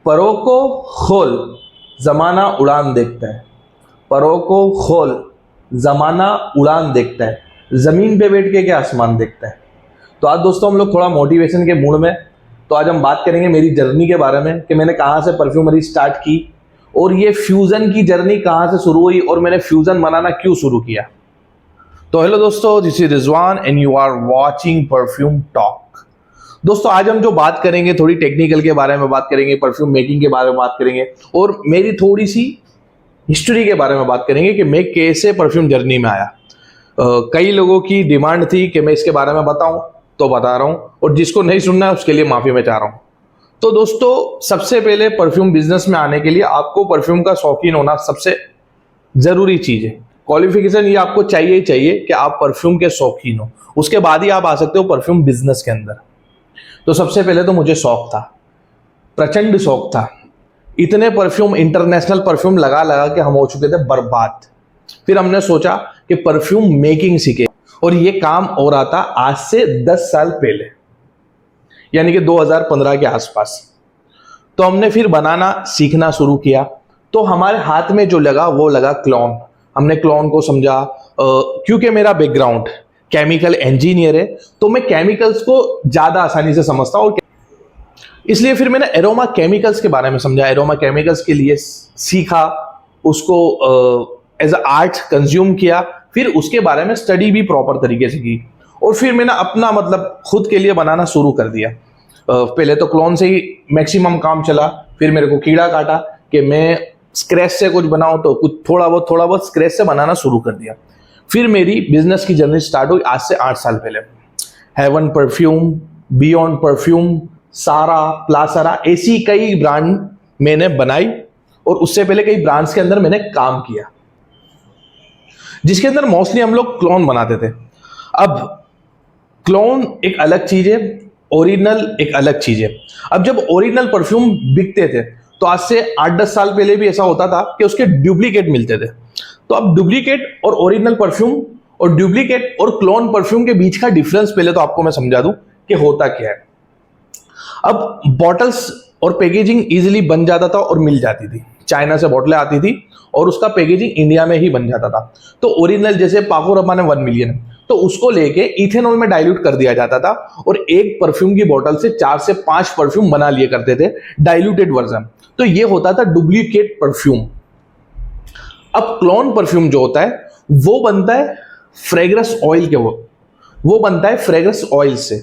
परों को खोल जमाना उड़ान देखता है, परों को खोल जमाना उड़ान देखता है, जमीन पे बैठ के क्या आसमान देखता है। तो आज दोस्तों हम लोग थोड़ा मोटिवेशन के मूड में, तो आज हम बात करेंगे मेरी जर्नी के बारे में कि मैंने कहाँ से परफ्यूमरी स्टार्ट की और ये फ्यूजन की जर्नी कहाँ से शुरू हुई और मैंने फ्यूजन बनाना क्यों शुरू किया। तो हेलो दोस्तों, this is Rizwan and you are watching perfume talk. दोस्तों आज हम जो बात करेंगे थोड़ी टेक्निकल के बारे में बात करेंगे, परफ्यूम मेकिंग के बारे में बात करेंगे और मेरी थोड़ी सी हिस्ट्री के बारे में बात करेंगे कि मैं कैसे परफ्यूम जर्नी में आया। कई लोगों की डिमांड थी कि मैं इसके बारे में बताऊं, तो बता रहा हूं, और जिसको नहीं सुनना है उसके लिए माफी मैं चाह रहा हूं। तो दोस्तों सबसे पहले परफ्यूम बिजनेस में आने के लिए आपको परफ्यूम का शौकीन होना सबसे जरूरी चीज है। क्वालिफिकेशन ये आपको चाहिए ही चाहिए कि आप परफ्यूम के शौकीन हो, उसके बाद ही आप आ सकते हो परफ्यूम बिजनेस के अंदर। तो सबसे पहले तो मुझे शौक था, प्रचंड शौक था। इतने परफ्यूम, इंटरनेशनल परफ्यूम लगा लगा के हम हो चुके थे बर्बाद। फिर हमने सोचा कि परफ्यूम मेकिंग सीखे, और ये काम हो रहा था आज से 10 साल पहले, यानी कि 2015 के आसपास। तो हमने फिर बनाना सीखना शुरू किया। तो हमारे हाथ में जो लगा वो लगा क्लोन। हमने क्लोन को समझा, क्योंकि मेरा बैकग्राउंड केमिकल इंजीनियर है तो मैं केमिकल्स को ज्यादा आसानी से समझता हूं, इसलिए फिर मैंने एरोमा केमिकल्स के बारे में समझा, एरोमा केमिकल्स के लिए सीखा, उसको एज अ आर्ट कंज्यूम किया, फिर उसके बारे में स्टडी भी प्रॉपर तरीके से की, और फिर मैंने अपना मतलब खुद के लिए बनाना शुरू कर दिया। पहले तो क्लोन से ही मैक्सिमम काम चला, फिर मेरे को कीड़ा काटा कि मैं स्क्रैच से कुछ बनाऊं, तो कुछ थोड़ा बहुत स्क्रैच से बनाना शुरू कर दिया। फिर मेरी बिजनेस की जर्नी स्टार्ट हुई आज से 8 साल पहले। हेवन परफ्यूम, बियॉन्ड परफ्यूम, सारा, प्लासारा, ऐसी कई ब्रांड मैंने बनाई, और उससे पहले कई ब्रांड्स के अंदर मैंने काम किया, जिसके अंदर मोस्टली हम लोग क्लोन बनाते थे। अब क्लोन एक अलग चीज है, ओरिजिनल एक अलग चीज है। अब जब ओरिजिनल परफ्यूम बिकते थे तो आज से 8-10 साल पहले भी ऐसा होता था कि उसके डुप्लीकेट मिलते थे। तो अब डुप्लीकेट और ओरिजिनल परफ्यूम और डुप्लीकेट और क्लोन परफ्यूम के बीच का डिफरेंस पहले तो आपको मैं समझा दूं कि होता क्या है। अब बॉटल्स और पैकेजिंग इजीली बन जाता था और मिल जाती थी, चाइना से बॉटलें आती थी और उसका पैकेजिंग इंडिया में ही बन जाता था। तो ओरिजिनल जैसे पाको रबाने 1 मिलियन, तो उसको लेके इथेनॉल में डाइल्यूट कर दिया जाता था और एक परफ्यूम की बोतल से 4 से 5 परफ्यूम बना लिए करते थे, डाइल्यूटेड वर्जन। तो ये होता था डुप्लीकेट परफ्यूम। अब क्लोन परफ्यूम जो होता है वो बनता है फ्रेग्रेंस ऑयल के, वो बनता है फ्रेग्रेंस ऑयल से,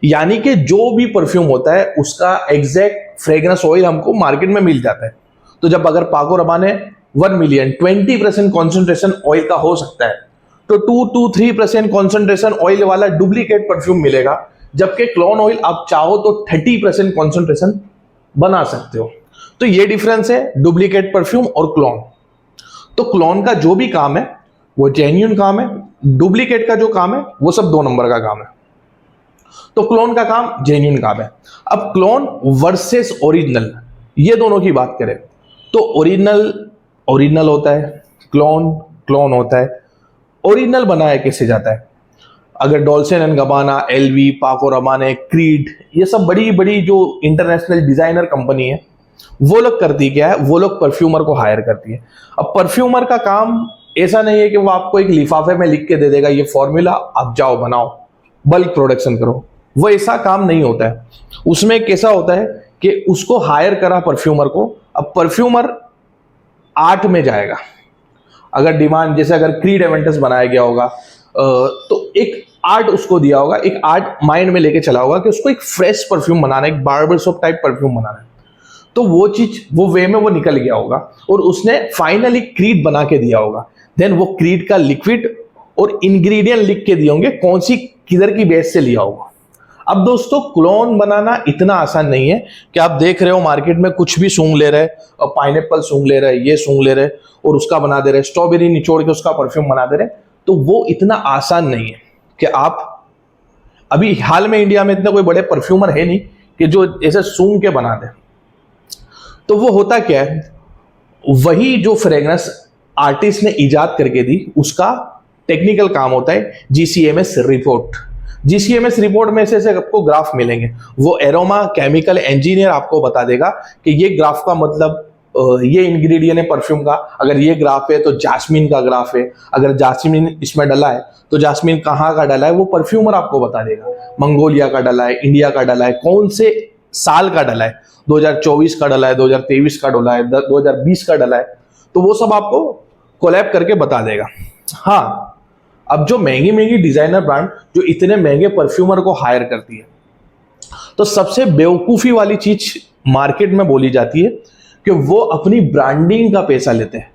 यानी कि जो भी परफ्यूम होता है उसका एग्जैक्ट फ्रेग्रेंस ऑयल हमको मार्केट में मिल जाता है। तो जब अगर पाको रबाने 1 मिलियन 20% कॉन्सेंट्रेशन ऑयल का हो सकता है, तो 2 to 3% कॉन्सेंट्रेशन ऑयल वाला डुप्लीकेट परफ्यूम मिलेगा, जबकि क्लोन ऑयल आप चाहो तो 30% कॉन्सेंट्रेशन बना सकते हो। तो ये डिफरेंस है डुप्लीकेट परफ्यूम और क्लोन। तो क्लोन का जो भी काम है वो जेन्युइन काम है, डुप्लीकेट का जो काम है वो सब 2 नंबर का काम है। तो क्लोन का काम जेन्युइन काम है। अब क्लोन वर्सेस ओरिजिनल, ये दोनों की बात करें तो ओरिजिनल होता है, क्लोन होता है। ओरिजिनल बनाया कैसे जाता है? अगर डॉल्चे एंड गबाना, एलवी, पाको रबाने, क्रीड, ये सब बड़ी बड़ी जो इंटरनेशनल डिजाइनर कंपनी है, वो लोग करती क्या है, वो लोग परफ्यूमर को हायर करती है। अब परफ्यूमर का काम ऐसा नहीं है कि वो आपको एक लिफाफे में लिख के दे देगा ये फॉर्मूला, आप जाओ बनाओ, बल्क प्रोडक्शन करो, वो ऐसा काम नहीं होता है। उसमें कैसा होता है कि उसको हायर करा परफ्यूमर को। अब परफ्यूमर आर्ट में जाएगा, अगर डिमांड, जैसे अगर क्रीड एवेंटस बनाया गया होगा तो एक आर्ट उसको दिया होगा, एक आर्ट माइंड में लेके चला होगा कि उसको एक फ्रेश परफ्यूम बनाना है, एक बार्बर शॉप टाइप परफ्यूम बनाना है। तो वो चीज, वो वे में वो निकल गया होगा और उसने फाइनली क्रीड बना के दिया होगा। देन वो क्रीड का लिक्विड और इंग्रेडिएंट लिख के दिए होंगे कौन सी किधर की बेस से लिया होगा। अब दोस्तों क्लोन बनाना इतना आसान नहीं है कि आप देख रहे हो मार्केट में कुछ भी सूंघ ले रहे, और पाइनएप्पल सूंघ ले रहे, ये सूंघ ले रहे और उसका बना दे रहे, स्ट्रॉबेरी निचोड़ के उसका परफ्यूम बना दे रहे। तो वो इतना आसान नहीं है कि आप, अभी हाल में इंडिया में इतने कोई बड़े परफ्यूमर है नहीं कि जो ऐसे सूंघ के बना दे। तो वो होता क्या है, वही जो फ्रेग्रेंस आर्टिस्ट ने इजाद करके दी उसका टेक्निकल काम होता है GCMS रिपोर्ट। जीसीएमएस रिपोर्ट में से आपको ग्राफ मिलेंगे, वो एरोमा केमिकल इंजीनियर आपको बता देगा कि ये ग्राफ का मतलब ये इंग्रेडिएंट है परफ्यूम का, अगर ये ग्राफ है तो जास्मीन का ग्राफ है, अगर जास्मीन इसमें डला है तो जास्मीन कहाँ का डला है वो परफ्यूमर आपको बता देगा, मंगोलिया का डला है, इंडिया का डला है, कौन से साल का डला है, 2024 का डला है, 2023 का डला है, 2020 का डला है, तो वो सब आपको कोलैब करके बता देगा। हाँ, अब जो महंगी महंगी डिजाइनर ब्रांड जो इतने महंगे परफ्यूमर को हायर करती है, तो सबसे बेवकूफी वाली चीज मार्केट में बोली जाती है कि वो अपनी ब्रांडिंग का पैसा लेते हैं,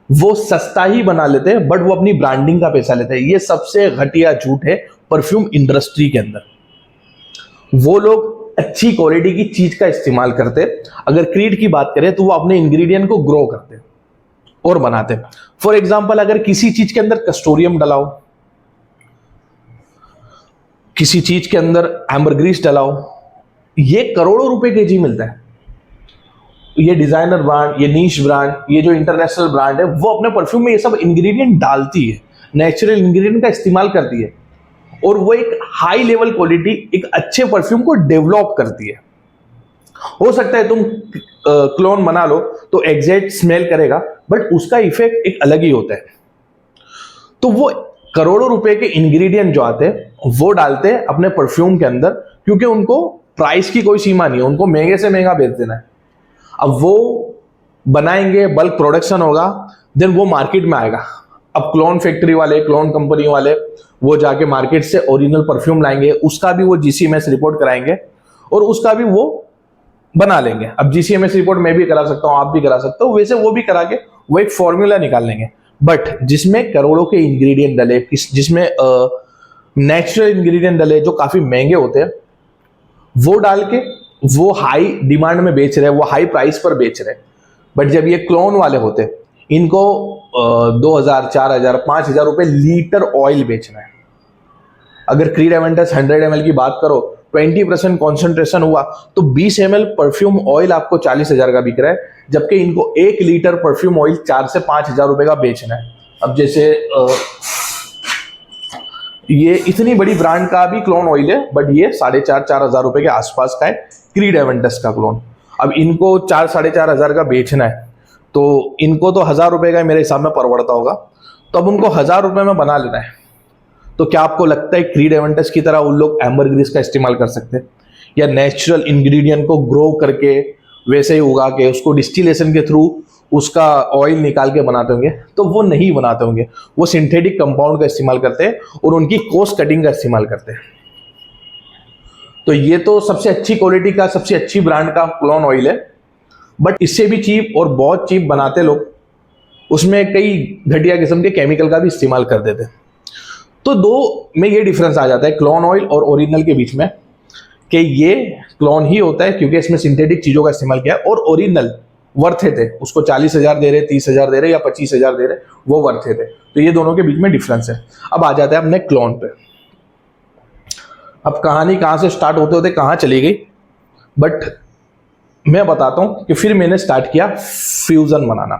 वो सस्ता ही बना लेते हैं बट वो अपनी ब्रांडिंग का पैसा लेते हैं। ये सबसे घटिया झूठ है परफ्यूम इंडस्ट्री के अंदर। वो लोग अच्छी क्वालिटी की चीज का इस्तेमाल करते, अगर क्रीड की बात करें तो वो अपने इंग्रेडिएंट को ग्रो करते और बनाते। फॉर एग्जाम्पल, अगर किसी चीज के अंदर कस्टोरियम डलाओ, किसी चीज के अंदर एम्बरग्रीस डलाओ, ये करोड़ों रुपए केजी मिलता है। ये डिजाइनर ब्रांड, ये नीश ब्रांड, ये जो इंटरनेशनल ब्रांड है, वो अपने परफ्यूम में ये सब इंग्रेडिएंट डालती है, नेचुरल इंग्रेडिएंट का इस्तेमाल करती है और वो एक हाई लेवल क्वालिटी, एक अच्छे परफ्यूम को डेवलप करती है। हो सकता है तुम क्लोन बना लो तो एग्जैक्ट स्मेल करेगा बट उसका इफेक्ट एक अलग ही होता है। तो वो करोड़ों रुपए के इंग्रेडिएंट जो आते हैं वो डालते हैं अपने परफ्यूम के अंदर, क्योंकि उनको प्राइस की कोई सीमा नहीं है, उनको महंगे से महंगा बेच देना है। अब वो बनाएंगे, बल्क प्रोडक्शन होगा, देन वो मार्केट में आएगा। अब क्लोन फैक्ट्री वाले, क्लोन कंपनी वाले वो जाके मार्केट से ओरिजिनल परफ्यूम लाएंगे, उसका भी वो जीसीएमएस रिपोर्ट कराएंगे और उसका भी वो बना लेंगे। अब जीसीएमएस रिपोर्ट मैं भी करा सकता हूं, आप भी करा सकते हो, वैसे वो भी करा के वो एक फॉर्मूला निकाल लेंगे। बट जिसमें करोड़ों के इंग्रेडिएंट डले, जिसमें नेचुरल इंग्रेडिएंट डले जो काफी महंगे होते हैं, वो डाल के वो हाई डिमांड में बेच रहे हैं, वो हाई प्राइस पर बेच रहे हैं। बट जब ये क्लोन वाले होते हैं, इनको 2000, 4000, 5000 रुपए लीटर ऑयल बेचना है। अगर क्रीड एवेंटस 100 ml की बात करो, 20% कॉन्सेंट्रेशन हुआ तो 20 ml परफ्यूम ऑयल आपको 40,000 का बिक रहा है, जबकि इनको 1 लीटर परफ्यूम ऑयल 4 से 5,000 रुपए का बेचना है। अब जैसे ये इतनी बड़ी ब्रांड का भी क्लोन ऑयल है बट ये 4,500-4,000 रुपए के आसपास का है, क्रीड एवेंटस का क्लोन। अब इनको 4-4,500 का बेचना है तो इनको तो 1,000 रुपए का मेरे हिसाब में परवड़ता होगा, तो अब उनको 1,000 रुपए में बना लेना है। तो क्या आपको लगता है क्रीड एवेंटस की तरह उन लोग एम्बरग्रीस का इस्तेमाल कर सकते हैं, या नेचुरल इंग्रेडिएंट को ग्रो करके वैसे ही उगा के उसको डिस्टिलेशन के थ्रू उसका ऑयल निकाल के बनाते होंगे? तो वो नहीं बनाते होंगे, वो सिंथेटिक कंपाउंड का इस्तेमाल करते हैं और उनकी कॉस्ट कटिंग का इस्तेमाल करते हैं। तो ये तो सबसे अच्छी क्वालिटी का, सबसे अच्छी ब्रांड का क्लोन ऑयल है, बट इससे भी चीप और बहुत चीप बनाते लोग, उसमें कई घटिया किस्म के केमिकल का भी इस्तेमाल कर देते। तो दो में ये डिफरेंस आ जाता है क्लोन ऑयल और ओरिजिनल के बीच में, कि ये क्लोन ही होता है क्योंकि इसमें सिंथेटिक चीजों का इस्तेमाल किया है, और ओरिजिनल वर्थ थे, उसको 40,000 दे रहे, 30,000 दे रहे या 25,000 दे रहे, वो वर्थ थे। तो ये दोनों के बीच में डिफरेंस है। अब आ जाता है अपने क्लोन पे। अब कहानी कहाँ से स्टार्ट होते होते कहाँ चली गई, बट मैं बताता हूँ कि फिर मैंने स्टार्ट किया फ्यूजन बनाना।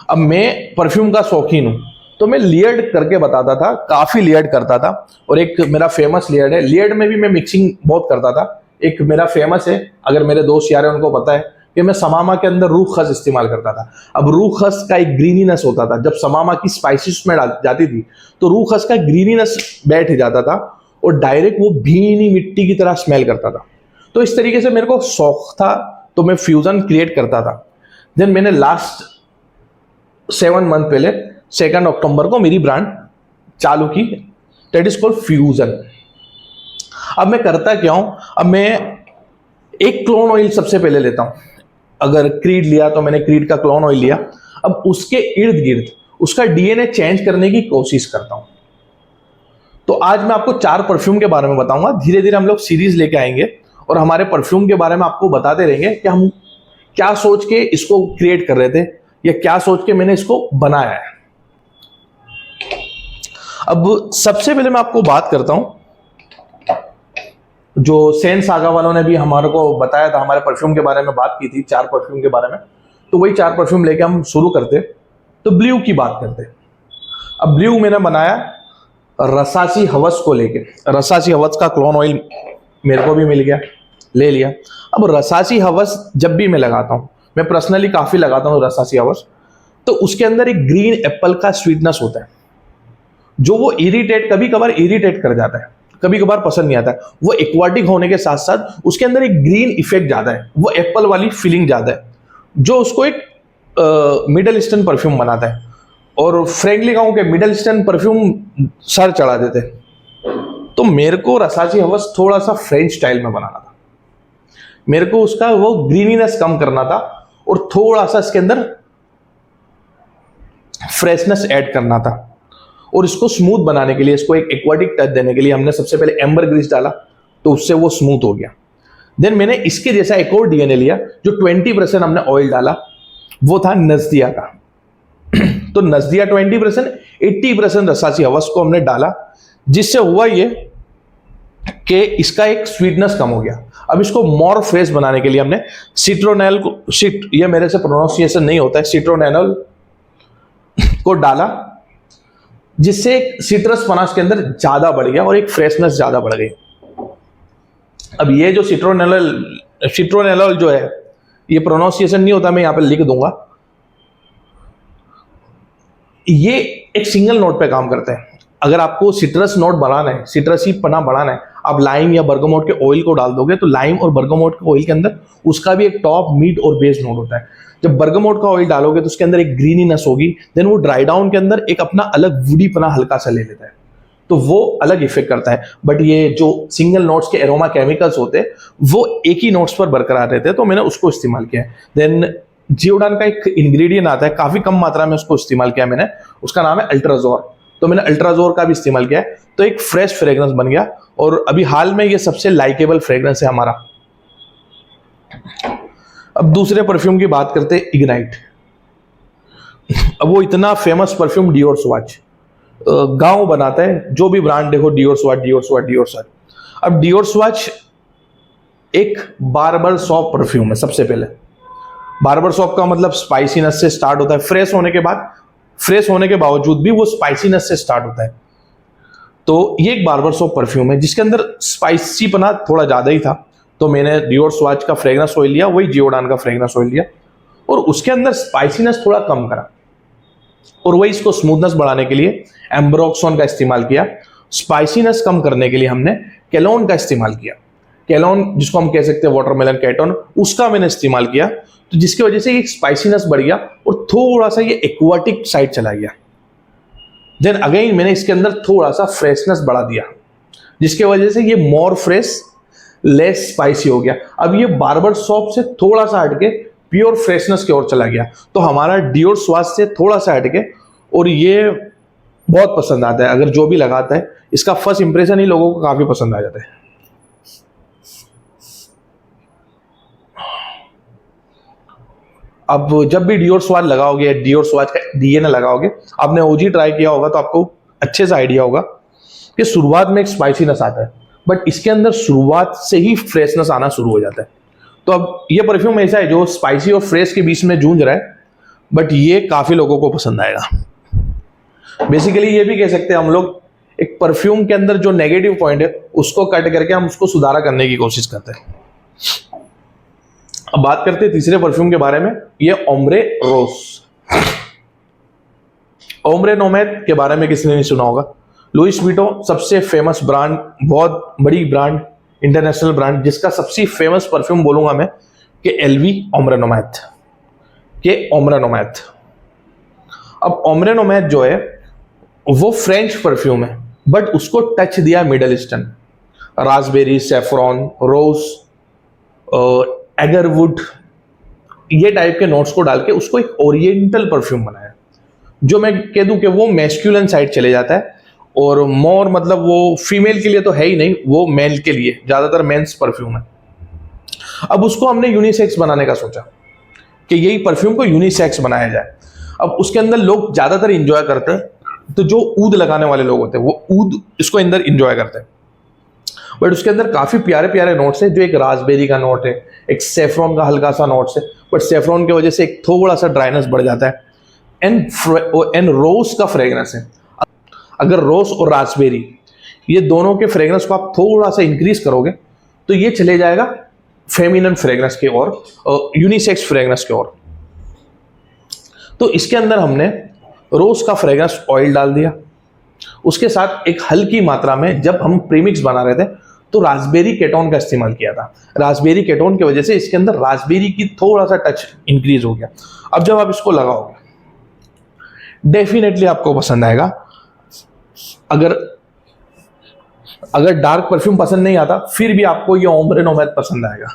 अब मैं परफ्यूम का शौकीन हूँ, तो मैं लेयर्ड करके बताता था, काफ़ी लेयर्ड करता था। और एक मेरा फेमस लेयर्ड है, लेयर्ड में भी मैं मिक्सिंग बहुत करता था। एक मेरा फेमस है, अगर मेरे दोस्त यार हैं उनको पता है कि मैं समामा के अंदर रूह खस इस्तेमाल करता था। अब रूह खस का एक ग्रीनीनेस होता था, जब समामा की स्पाइसेस में जाती थी तो रूह खस का ग्रीनीनेस बैठ जाता था और डायरेक्ट वो भीनी मिट्टी की तरह स्मेल करता था। तो इस तरीके से मेरे को शौक था, तो मैं फ्यूजन क्रिएट करता था। देन मैंने लास्ट 7 मंथ पहले 2 अक्टूबर को मेरी ब्रांड चालू की, दैट इज कॉल्ड फ्यूजन। अब मैं करता क्या हूं, अब मैं एक क्लोन ऑयल सबसे पहले लेता हूं। अगर क्रीड लिया तो मैंने क्रीड का क्लोन ऑयल लिया, अब उसके इर्द गिर्द उसका डीएनए चेंज करने की कोशिश करता हूं। तो आज मैं आपको 4 परफ्यूम के बारे में बताऊंगा। धीरे धीरे हम लोग सीरीज लेके आएंगे और हमारे परफ्यूम के बारे में आपको बताते रहेंगे कि हम क्या सोच के इसको क्रिएट कर रहे थे या क्या सोच के मैंने इसको बनाया है। अब सबसे पहले मैं आपको बात करता हूं, जो सेन सागा वालों ने भी हमारे को बताया था, हमारे परफ्यूम के बारे में बात की थी 4 परफ्यूम के बारे में, तो वही 4 परफ्यूम लेके हम शुरू करते। तो ब्लू की बात करते। अब ब्लू मैंने बनाया रसासी हवस को लेके, रसासी हवस का क्लोन ऑयल मेरे को भी मिल गया, ले लिया। अब रसासी हवस जब भी मैं लगाता हूँ, मैं पर्सनली काफ़ी लगाता हूँ रसासी हवस, तो उसके अंदर एक ग्रीन एप्पल का स्वीटनेस होता है जो वो कभी कभार इरिटेट कर जाता है, कभी कभार पसंद नहीं आता है। वो एक्वाटिक होने के साथ साथ उसके अंदर एक ग्रीन इफेक्ट ज़्यादा है, वो एप्पल वाली फीलिंग ज़्यादा है जो उसको एक मिडल ईस्टर्न परफ्यूम बनाता है। और फ्रेंकली कहूँ कि मिडल ईस्टर्न परफ्यूम सर चढ़ा देते। तो मेरे को रसासी हवस थोड़ा सा फ्रेंच स्टाइल में बनाना था, मेरे को उसका वो ग्रीनीनेस कम करना था और थोड़ा सा इसके अंदर फ्रेशनेस ऐड करना था। और इसको स्मूथ बनाने के लिए, इसको एक एक्वाटिक टच देने के लिए हमने सबसे पहले एम्बर ग्रीस डाला, तो उससे वो स्मूथ हो गया। देन मैंने इसके जैसा एक और डीएनए लिया, जो 20% हमने ऑयल डाला, वो था नजदिया का। तो नजदिया 20%, 80% रसासी हवस को हमने डाला, जिससे हुआ ये कि इसका एक स्वीटनेस कम हो गया। अब इसको मोर फ्रेश बनाने के लिए हमने सिट्रोनेल को, ये मेरे से प्रोनाउंसिएशन नहीं होता है, सिट्रोनेनोल को डाला, जिससे सिट्रस पनास के अंदर ज्यादा बढ़ गया और एक फ्रेशनेस ज्यादा बढ़ गई। अब ये जो सिट्रोनेलोल जो है, ये प्रोनाउंसिएशन नहीं होता, मैं यहां पे लिख दूंगा। ये एक सिंगल नोट पे काम करता है। अगर आपको सिट्रस नोट बढ़ाना है, सिट्रसी पना बढ़ाना है, आप लाइम या बर्गामोट के ऑयल को डाल दोगे, तो लाइम और बर्गामोट के ऑयल के अंदर उसका भी एक टॉप, मिड और बेस नोट होता है। जब बर्गामोट का ऑयल डालोगे तो उसके अंदर एक ग्रीनीनेस होगी, देन वो ड्राई डाउन के अंदर एक अपना अलग वुडी पना हल्का सा ले लेता है, तो वो अलग इफेक्ट करता है। बट ये जो सिंगल नोट्स के एरोमा केमिकल्स होते हैं, वो एक ही नोट्स पर बरकरार रहते हैं, तो मैंने उसको इस्तेमाल किया है। देन जियोडान का एक इंग्रेडिएंट आता है, काफी कम मात्रा में उसको इस्तेमाल किया मैंने, उसका नाम है अल्ट्राजोर। तो मैंने अल्ट्राजोर का भी इस्तेमाल किया है, तो एक फ्रेश फ्रेग्रेंस बन गया। और अभी हाल में ये सबसे लाइकेबल फ्रेग्रेंस है हमारा। अब दूसरे परफ्यूम की बात करते हैं, इग्नाइट। अब वो इतना फेमस परफ्यूम डियोर स्वाच गांव बनाता है, जो भी ब्रांड देखो डियोर स्वाच, डियोर स्वाच, डियोर स्वाच। अब डियोर स्वाच एक बार्बर शॉप परफ्यूम है। सबसे पहले बार्बर शॉप का मतलब स्पाइसीनेस से स्टार्ट होता है, फ्रेश होने के बावजूद भी वो स्पाइसीनेस से स्टार्ट होता है। तो ये एक बार्बर शॉप परफ्यूम है जिसके अंदर स्पाइसी पना थोड़ा ज्यादा ही था, तो मैंने डियोर स्वाच का फ्रेग्रेंस ऑयल लिया, वही जियोडान का फ्रेग्रेंस ऑयल लिया, और उसके अंदर स्पाइसीनेस थोड़ा कम करा, और वही इसको स्मूथनेस बढ़ाने के लिए एम्ब्रोक्सोन का इस्तेमाल किया। स्पाइसीनेस कम करने के लिए हमने केलोन का इस्तेमाल किया, केलोन जिसको हम कह सकते हैं वाटरमेलन केटोन, उसका मैंने इस्तेमाल किया, तो जिसकी वजह से ये स्पाइसीनेस बढ़ गया और थोड़ा सा ये एक्वाटिक साइड चला गया। देन अगेन मैंने इसके अंदर थोड़ा सा फ्रेशनेस बढ़ा दिया, जिसके वजह से ये मोर फ्रेश, लेस स्पाइसी हो गया। अब ये बार्बर शॉप से थोड़ा सा हटके प्योर फ्रेशनेस की ओर चला गया, तो हमारा डियोर स्वाच से थोड़ा सा हटके, और ये बहुत पसंद आता है। अगर जो भी लगाता है, इसका फर्स्ट इंप्रेशन ही लोगों को काफी पसंद आ जाता है। अब जब भी डियोर स्वाच लगाओगे, डियोर स्वाच का डीएनए लगाओगे, आपने ओजी ट्राई किया होगा तो आपको अच्छे से आइडिया होगा कि शुरुआत में एक स्पाइसीनेस आता है, बट इसके अंदर शुरुआत से ही फ्रेशनेस आना शुरू हो जाता है। तो अब ये परफ्यूम ऐसा है जो स्पाइसी और फ्रेश के बीच में जूझ रहा है, बट ये काफी लोगों को पसंद आएगा। बेसिकली ये भी कह सकते हैं हम लोग, एक परफ्यूम के अंदर जो नेगेटिव पॉइंट है उसको कट करके हम उसको सुधारा करने की कोशिश करते हैं। अब बात करते हैं तीसरे परफ्यूम के बारे में, ये ओम्ब्रे रोज। ओम्ब्रे नोमैद के बारे में किसने नहीं सुना होगा। लुइस वीटो सबसे फेमस ब्रांड, बहुत बड़ी ब्रांड, इंटरनेशनल ब्रांड, जिसका सबसे फेमस परफ्यूम बोलूंगा मैं कि एलवी ओम्ब्रे नोमैद के ओम्ब्रे नोमैद। अब ओम्ब्रे नोमैद जो है वो फ्रेंच परफ्यूम है, बट उसको टच दिया मिडल ईस्टर्न, रास्पबेरी, सैफरॉन, रोज, एगरवुड, ये टाइप के नोट्स को डाल के उसको एक ओरिएंटल परफ्यूम बनाया, जो मैं कह दूं कि वो मैस्कुलिन साइड चले जाता है, और मोर मतलब वो फीमेल के लिए तो है ही नहीं, वो मेल के लिए, ज्यादातर मेंस परफ्यूम है। अब उसको हमने यूनिसेक्स बनाने का सोचा कि यही परफ्यूम को यूनिसेक्स बनाया जाए। अब उसके अंदर लोग ज्यादातर इंजॉय करते हैं, तो जो ऊद लगाने वाले लोग होते हैं वो ऊद इसको अंदर इंजॉय करते हैं, बट उसके अंदर काफी प्यारे प्यारे नोट्स है, जो एक रास्पबेरी का नोट है, एक सेफ्रॉन का हल्का सा नोट्स है, बट सेफ्रॉन की वजह से एक थोड़ा सा ड्राइनेस बढ़ जाता है, एंड रोज का फ्रेग्रेंस है। अगर रोज और रास्पबेरी ये दोनों के फ्रेग्रेंस को आप थोड़ा सा इंक्रीज करोगे तो ये चले जाएगा फेमिनिन फ्रेग्रेंस की ओर, यूनिसेक्स फ्रेग्रेंस की ओर। तो इसके अंदर हमने रोज का फ्रेग्रेंस ऑयल डाल दिया, उसके साथ एक हल्की मात्रा में जब हम प्रीमिक्स बना रहे थे तो रास्पबेरी केटोन का इस्तेमाल किया था। रास्पबेरी केटोन की वजह से इसके अंदर रास्पबेरी की थोड़ा सा टच इंक्रीज हो गया। अब जब आप इसको लगाओगे डेफिनेटली आपको पसंद आएगा। अगर डार्क परफ्यूम पसंद नहीं आता फिर भी आपको ये ओम्ब्रे नोमैद पसंद आएगा।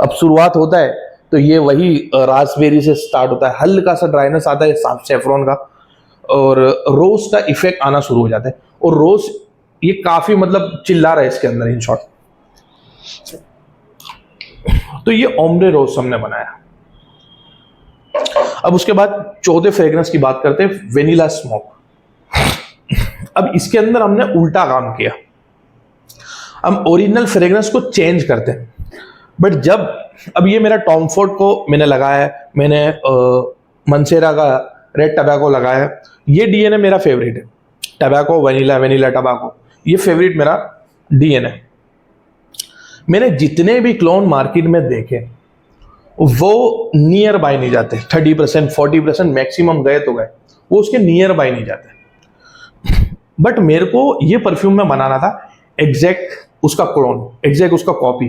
अब शुरुआत होता है तो ये वही रास्पबेरी से स्टार्ट होता है, हल्का सा ड्राइनेस आता है सैफरॉन का और रोज का इफेक्ट आना शुरू हो जाता है। और रोज ये काफी मतलब चिल्ला रहा है इसके अंदर इन शॉर्ट। तो ये ओम्ब्रे रोज हमने बनाया। अब उसके बाद चौथे फ्रेग्रेंस की बात करते हैं, वेनिला स्मोक। अब इसके अंदर हमने उल्टा काम किया, हम ओरिजिनल फ्रेग्रेंस को चेंज करते हैं। बट जब अब ये मेरा टॉम फोर्ड को मैंने लगाया है, मैंने मंसेरा का रेड टबैको लगाया है, ये डीएनए मेरा फेवरेट है। टबैको वेनिला टबैको ये फेवरेट मेरा डीएनए। मैंने जितने भी क्लोन मार्केट में देखे वो नियर बाय नहीं जाते, 30% 40% मैक्सिमम गए तो गए, वो उसके नियर बाय नहीं जाते। बट मेरे को ये परफ्यूम में बनाना था एग्जैक्ट उसका क्लोन, एग्जैक्ट उसका कॉपी,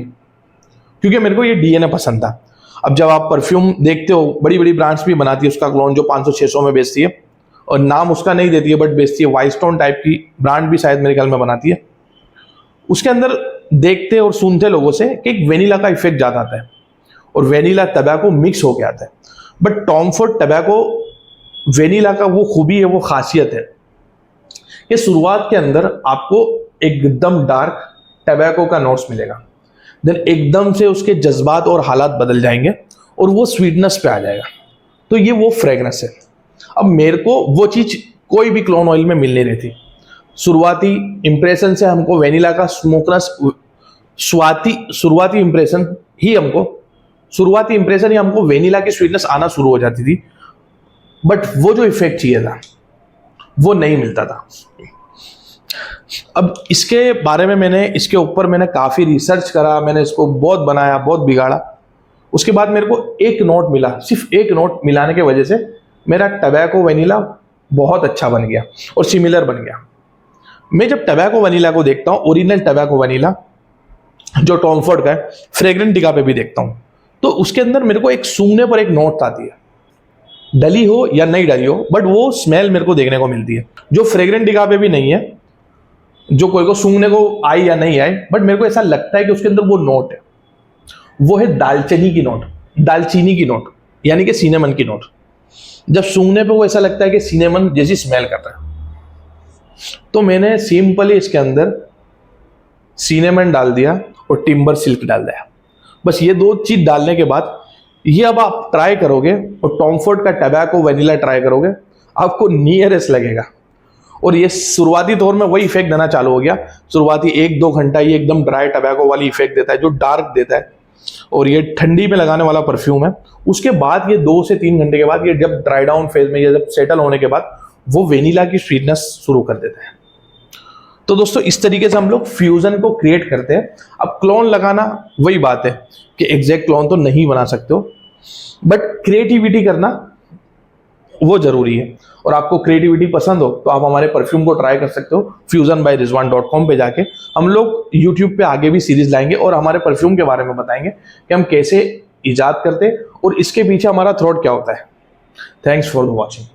क्योंकि मेरे को ये डीएनए पसंद था। अब जब आप परफ्यूम देखते हो, बड़ी बड़ी ब्रांड्स भी बनाती है उसका क्लोन जो 500-600 में बेचती है, और नाम उसका नहीं देती है बट बेचती है। वाइल्डस्टोन टाइप की ब्रांड भी शायद मेरे ख्याल में बनाती है। उसके अंदर देखते और सुनते लोगों से कि एक वेनिला का इफेक्ट ज़्यादा आता है और वेनिला टबैको मिक्स होके आता है। But Tom Ford tobacco vanilla का वो खूबी है, वो खासियत है कि शुरुआत के अंदर आपको एकदम डार्क टबैको का नोट्स मिलेगा, देन एकदम से उसके जज्बात और हालात बदल जाएंगे और वो स्वीटनेस पे आ जाएगा। तो ये वो फ्रेग्रेंस है। अब मेरे को वो चीज़ कोई भी क्लोन ऑयल में मिल नहीं रही थी। शुरुआती इंप्रेशन से हमको वेनिला का स्मोकनेस, शुरुआती इंप्रेशन ही हमको वेनिला की स्वीटनेस आना शुरू हो जाती थी। बट वो जो इफेक्ट चाहिए था वो नहीं मिलता था। अब इसके बारे में इसके ऊपर मैंने काफ़ी रिसर्च करा, मैंने इसको बहुत बनाया, बहुत बिगाड़ा। उसके बाद मेरे को एक नोट मिला, सिर्फ एक नोट मिलाने की वजह से मेरा टबैको वेनिला बहुत अच्छा बन गया और सिमिलर बन गया। मैं जब टबैको वेनिला को देखता हूँ, ओरिजिनल टबैको वेनिला जो टॉम फोर्ड का है, फ्रेग्रेंटिका पे भी देखता हूँ, तो उसके अंदर मेरे को एक सूंघने पर एक नोट आती है, डली हो या नहीं डली हो, बट वो स्मेल मेरे को देखने को मिलती है जो फ्रेग्रेंटिका पे भी नहीं है, जो कोई को सूंघने को आई या नहीं आई, बट मेरे को ऐसा लगता है कि उसके अंदर वो नोट है। वो है दालचीनी की नोट, यानी कि सिनेमन की नोट। जब सूंघने पे वो ऐसा लगता है कि सिनेमन जैसी स्मेल कर रहा है। तो मैंने सिंपली इसके अंदर सिनेमन डाल दिया और टिम्बर सिल्क डाल दिया। बस ये दो चीज डालने के बाद ये अब आप ट्राई करोगे और टॉम फोर्ड का टबैको वेनिला ट्राई करोगे, आपको नियरेस्ट लगेगा। और ये शुरुआती तौर में वही इफेक्ट देना चालू हो गया। शुरुआती 1-2 घंटा ये एकदम ड्राई टबैको वाली इफेक्ट देता है जो डार्क देता है, और ये ठंडी में लगाने वाला परफ्यूम है। उसके बाद ये 2 से 3 घंटे के बाद ये जब ड्राई डाउन फेज में, ये जब सेटल होने के बाद वो वेनिला की स्वीटनेस शुरू कर देता है। तो दोस्तों इस तरीके से हम लोग फ्यूजन को क्रिएट करते हैं। अब क्लोन लगाना वही बात है कि एग्जैक्ट क्लोन तो नहीं बना सकते हो, बट क्रिएटिविटी करना वो जरूरी है। और आपको क्रिएटिविटी पसंद हो तो आप हमारे परफ्यूम को ट्राई कर सकते हो fusionbyrizwan.com पे जाके। हम लोग यूट्यूब पे आगे भी सीरीज लाएंगे और हमारे परफ्यूम के बारे में बताएंगे कि हम कैसे इजाद करते और इसके पीछे हमारा थॉट क्या होता है। Thanks for the watching.